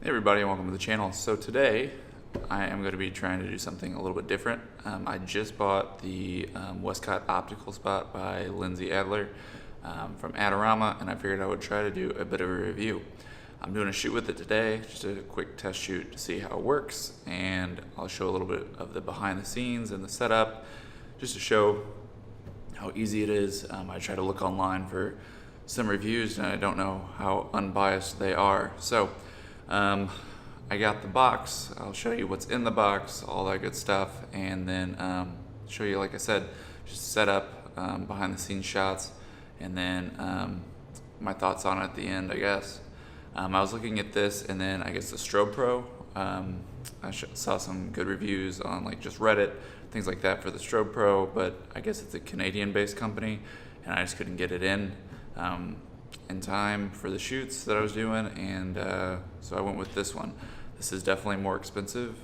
Hey everybody, and welcome to the channel. So today I am going to be trying to do something a little bit different. I just bought the Westcott Optical spot by Lindsay Adler from Adorama, and I figured I would try to do a bit of a review. I'm doing a shoot with it today, just a quick test shoot to see how it works, and I'll show a little bit of the behind the scenes and the setup, just to show how easy it is. I try to look online for some reviews, and I don't know how unbiased they are. So I got the box. I'll show you what's in the box, all that good stuff, and then show you, like I said, just set up behind the scenes shots, and then my thoughts on it at the end, I guess. I was looking at this, and then I guess the Strobe Pro. I saw some good reviews on like just Reddit, things like that for the Strobe Pro, but I guess it's a Canadian-based company, and I just couldn't get it in time for the shoots that I was doing, and so I went with this one. This is definitely more expensive.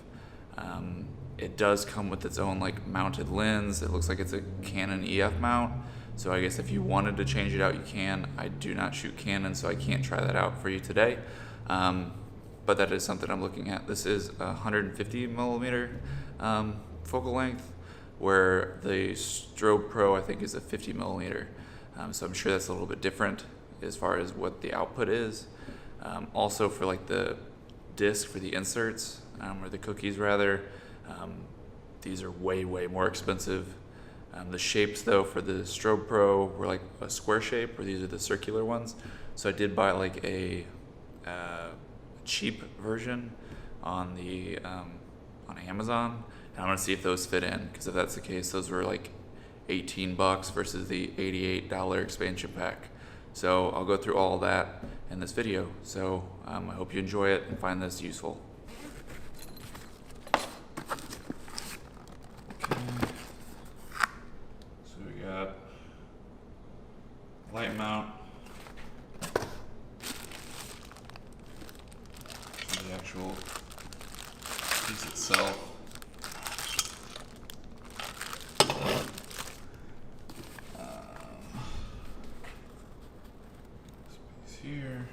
It does come with its own like mounted lens. It looks like it's a Canon EF mount, so I guess if you wanted to change it out, you can. I do not shoot Canon, so I can't try that out for you today, but that is something I'm looking at. This is a 150 millimeter focal length, where the Strobe Pro I think is a 50 millimeter, so I'm sure that's a little bit different as far as what the output is. Also for like the disc for the inserts, or the cookies rather, these are way more expensive. The shapes though for the Strobe Pro were like a square shape, or these are the circular ones. So I did buy like a cheap version on the on Amazon, and I'm gonna see if those fit in, because if that's the case, those were like $18 versus the $88 expansion pack. So I'll go through all that in this video. So I hope you enjoy it and find this useful. Okay. So we got light mount, the actual piece itself. Here.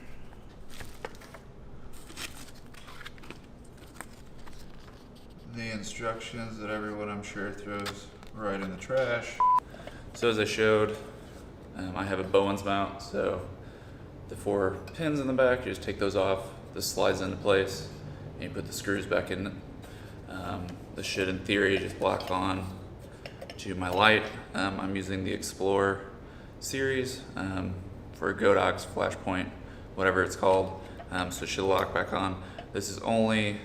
The instructions that everyone, I'm sure, throws right in the trash. So as I showed, I have a Bowens mount, so the 4 pins in the back, you just take those off. This slides into place, and you put the screws back in. This should, in theory, just block on to my light. I'm using the Explore series for Godox, Flashpoint, whatever it's called, so it should lock back on. This is only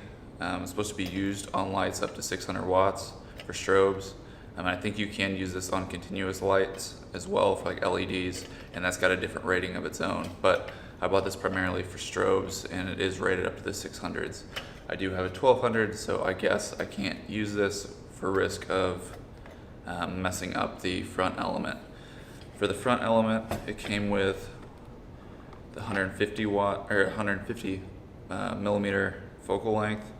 supposed to be used on lights up to 600 watts for strobes. I think you can use this on continuous lights as well for like LEDs, and that's got a different rating of its own, but I bought this primarily for strobes, and it is rated up to the 600s. I do have a 1200, so I guess I can't use this for risk of messing up the front element. For the front element, it came with the 150 millimeter focal length.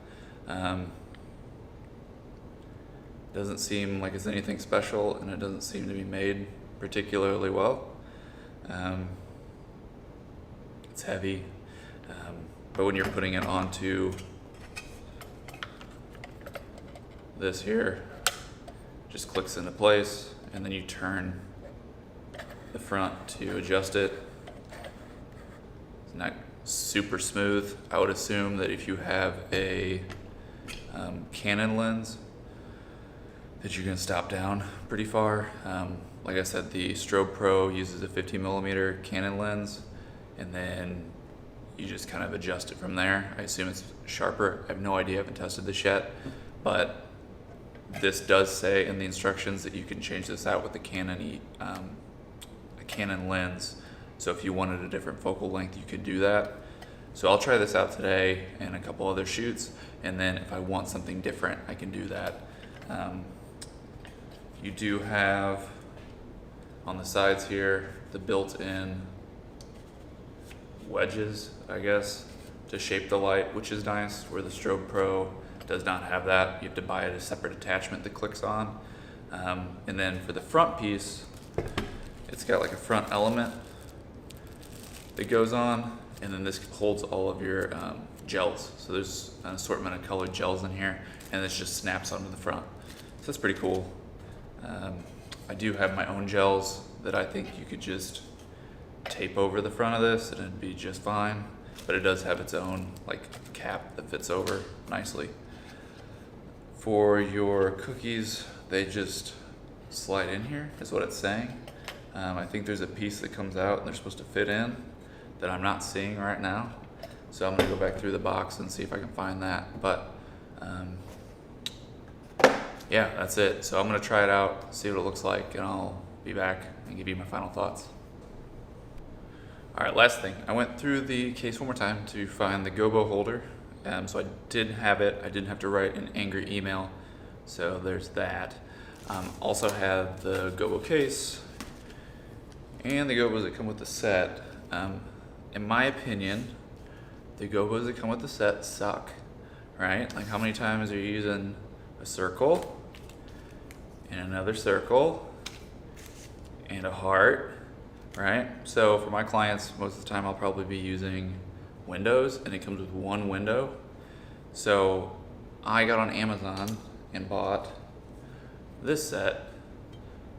Doesn't seem like it's anything special, and it doesn't seem to be made particularly well. It's heavy, but when you're putting it onto this here, it just clicks into place, and then you turn the front to adjust it. It's not super smooth. I would assume that if you have a Canon lens, that you can stop down pretty far. Like I said, the Strobe Pro uses a 50 millimeter Canon lens, and then you just kind of adjust it from there. I assume it's sharper. I have no idea, I haven't tested this yet, but this does say in the instructions that you can change this out with the Canon lens. So if you wanted a different focal length, you could do that. So I'll try this out today and a couple other shoots, and then if I want something different, I can do that. You do have on the sides here the built-in wedges, I guess, to shape the light, which is nice, where the Strobe Pro does not have that. You have to buy a separate attachment that clicks on. And then for the front piece, it's got like a front element that goes on, and then this holds all of your gels. So there's an assortment of colored gels in here, and this just snaps onto the front. So that's pretty cool. I do have my own gels that I think you could just tape over the front of this and it'd be just fine, but it does have its own like cap that fits over nicely. For your cookies, they just slide in here is what it's saying. I think there's a piece that comes out and they're supposed to fit in that I'm not seeing right now, so I'm gonna go back through the box and see if I can find that. But yeah, that's it. So I'm gonna try it out, see what it looks like, and I'll be back and give you my final thoughts. All right, last thing. I went through the case one more time to find the gobo holder. So I did have it. I didn't have to write an angry email, so there's that. Also have the gobo case and the gobos that come with the set. In my opinion, the gobos that come with the set suck, right? Like, how many times are you using a circle and another circle and a heart, right? So for my clients, most of the time I'll probably be using windows, and it comes with one window. So I got on Amazon and bought this set.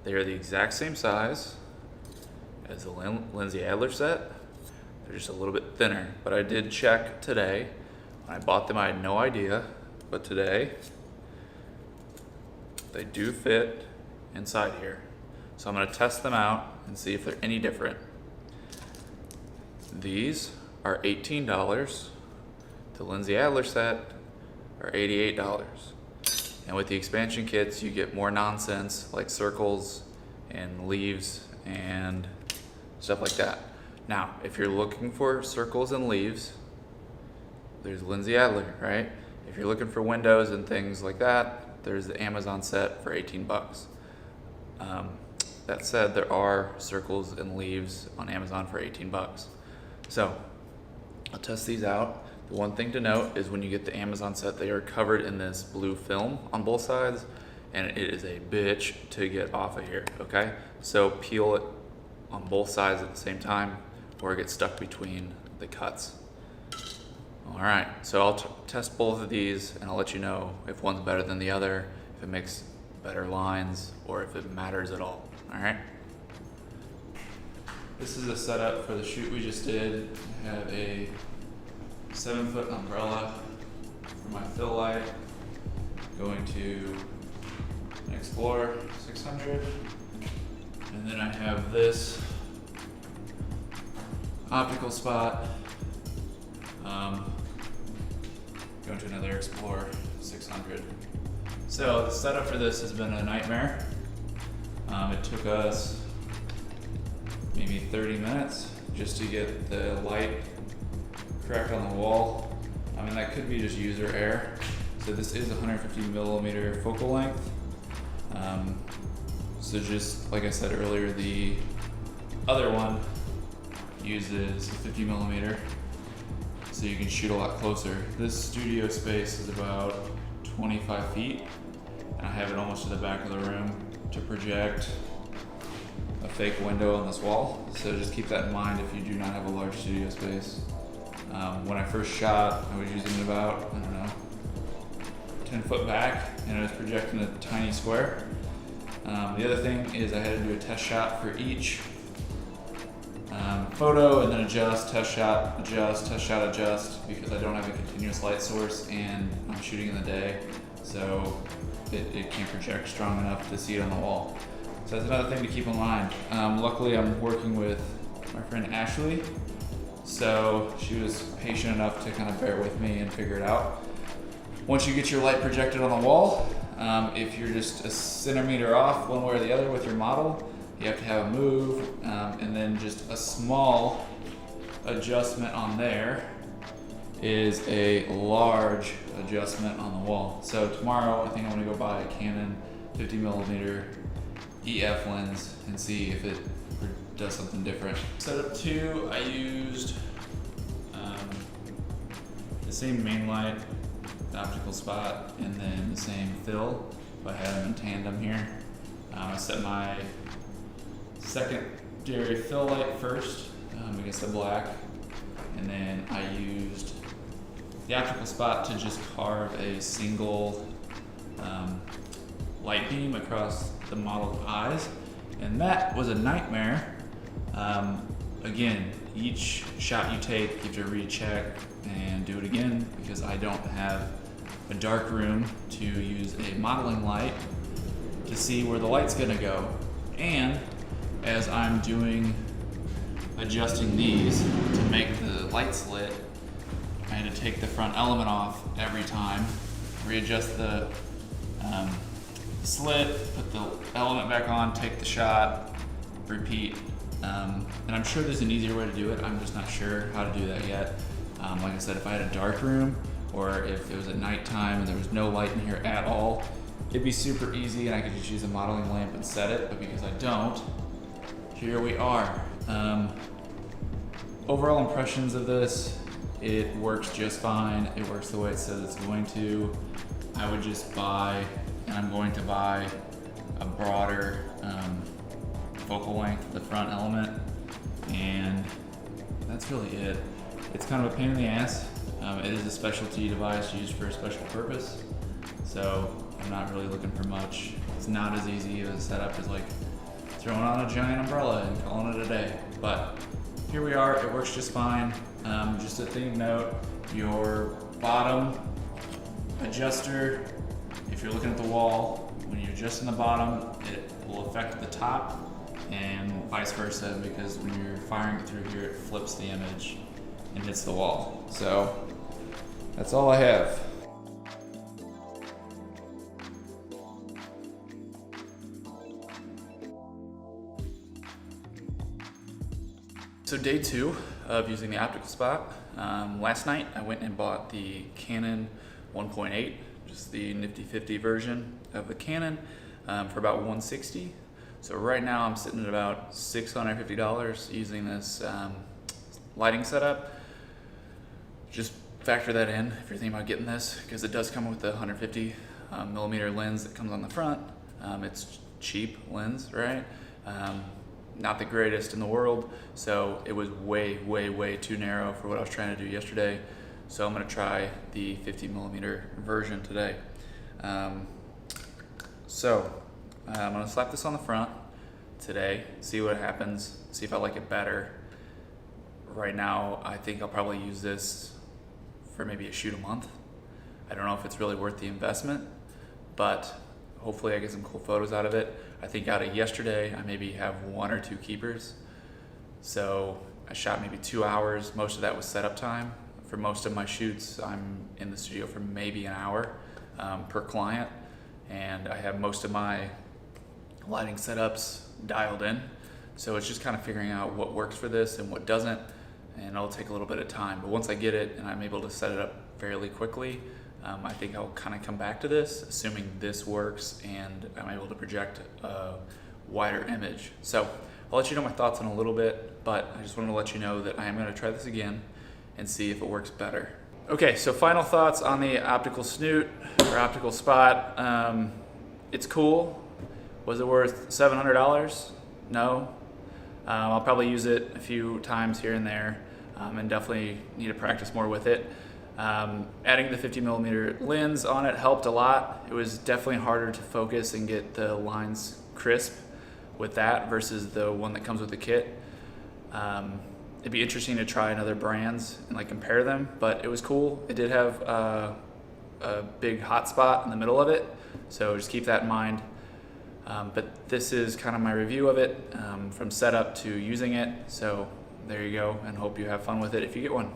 They are the exact same size as the Lindsay Adler set. They're just a little bit thinner, but I did check today. When I bought them, I had no idea, but today they do fit inside here. So I'm gonna test them out and see if they're any different. These are $18. The Lindsay Adler set are $88. And with the expansion kits, you get more nonsense like circles and leaves and stuff like that. Now, if you're looking for circles and leaves, there's Lindsay Adler, right? If you're looking for windows and things like that, there's the Amazon set for 18 bucks. That said, there are circles and leaves on Amazon for 18 bucks. So I'll test these out. The one thing to note is when you get the Amazon set, they are covered in this blue film on both sides, and it is a bitch to get off of here, okay? So peel it on both sides at the same time, or it gets stuck between the cuts. All right, so I'll test both of these, and I'll let you know if one's better than the other, if it makes better lines, or if it matters at all. All right. This is a setup for the shoot we just did. I have a 7-foot umbrella for my fill light, going to an Explorer 600, and then I have this optical spot going to another Explorer 600. So the setup for this has been a nightmare. It took us maybe 30 minutes just to get the light correct on the wall. I mean, that could be just user error. So this is 150 millimeter focal length. So just like I said earlier, the other one uses 50 millimeter, so you can shoot a lot closer. This studio space is about 25 feet, and I have it almost to the back of the room to project a fake window on this wall. So just keep that in mind if you do not have a large studio space. When I first shot, I was using about, 10 foot back, and I was projecting a tiny square. The other thing is I had to do a test shot for each photo, and then adjust, test shot, adjust, test shot, adjust, because I don't have a continuous light source and I'm shooting in the day, so it can't project strong enough to see it on the wall. So that's another thing to keep in mind. Luckily, I'm working with my friend Ashley, so she was patient enough to kind of bear with me and figure it out. Once you get your light projected on the wall, if you're just a centimeter off one way or the other with your model, you have to have a move, and then just a small adjustment on there is a large adjustment on the wall. So tomorrow, I think I'm gonna go buy a Canon 50 millimeter EF lens and see if it does something different. Setup 2, I used the same main light, the optical spot, and then the same fill, but I had them in tandem here. I set my secondary fill light first against the black, and then I used the optical spot to just carve a single light beam across the model's eyes, and that was a nightmare. Again, each shot you take, you have to recheck and do it again because I don't have a dark room to use a modeling light to see where the light's gonna go. And as I'm adjusting these to make the light slit, I had to take the front element off every time, readjust the slit, put the element back on, take the shot, repeat. And I'm sure there's an easier way to do it. I'm just not sure how to do that yet. Like I said, if I had a dark room or if it was at nighttime and there was no light in here at all, it'd be super easy and I could just use a modeling lamp and set it, but because I don't, here we are. Overall impressions of this, it works just fine. It works the way it says it's going to. I would just buy, and I'm going to buy, a broader focal length for the front element, and that's really it. It's kind of a pain in the ass. It is a specialty device used for a special purpose, so I'm not really looking for much. It's not as easy of a setup as like throwing on a giant umbrella and calling it a day, but here we are. It works just fine. Just a thing of note, your bottom adjuster, if you're looking at the wall, when you're adjusting the bottom, it will affect the top and vice versa, because when you're firing it through here, it flips the image and hits the wall. So that's all I have. So day 2 of using the optical spot. Last night I went and bought the Canon 1.8, just the nifty 50 version of the Canon, for about $160. So right now I'm sitting at about $650 using this lighting setup. Just factor that in if you're thinking about getting this, because it does come with the 150 millimeter lens that comes on the front. It's cheap lens, right? Not the greatest in the world, so it was way too narrow for what I was trying to do yesterday. So I'm gonna try the 50 millimeter version today. I'm gonna slap this on the front today, see what happens, see if I like it better. Right now, I think I'll probably use this for maybe a shoot a month. I don't know if it's really worth the investment, but hopefully I get some cool photos out of it. I think out of yesterday, I maybe have 1 or 2 keepers. So I shot maybe 2 hours. Most of that was setup time. For most of my shoots, I'm in the studio for maybe an hour per client. And I have most of my lighting setups dialed in. So it's just kind of figuring out what works for this and what doesn't. And it'll take a little bit of time. But once I get it and I'm able to set it up fairly quickly, I think I'll kind of come back to this, assuming this works and I'm able to project a wider image. So I'll let you know my thoughts in a little bit, but I just wanted to let you know that I am going to try this again and see if it works better. Okay, so final thoughts on the optical snoot or optical spot. It's cool. Was it worth $700? No. I'll probably use it a few times here and there, and definitely need to practice more with it. Adding the 50 millimeter lens on it helped a lot. It was definitely harder to focus and get the lines crisp with that versus the one that comes with the kit. It'd be interesting to try another brands and like compare them, but it was cool. It did have a big hot spot in the middle of it, so just keep that in mind. But this is kind of my review of it, from setup to using it. So there you go, and hope you have fun with it if you get one.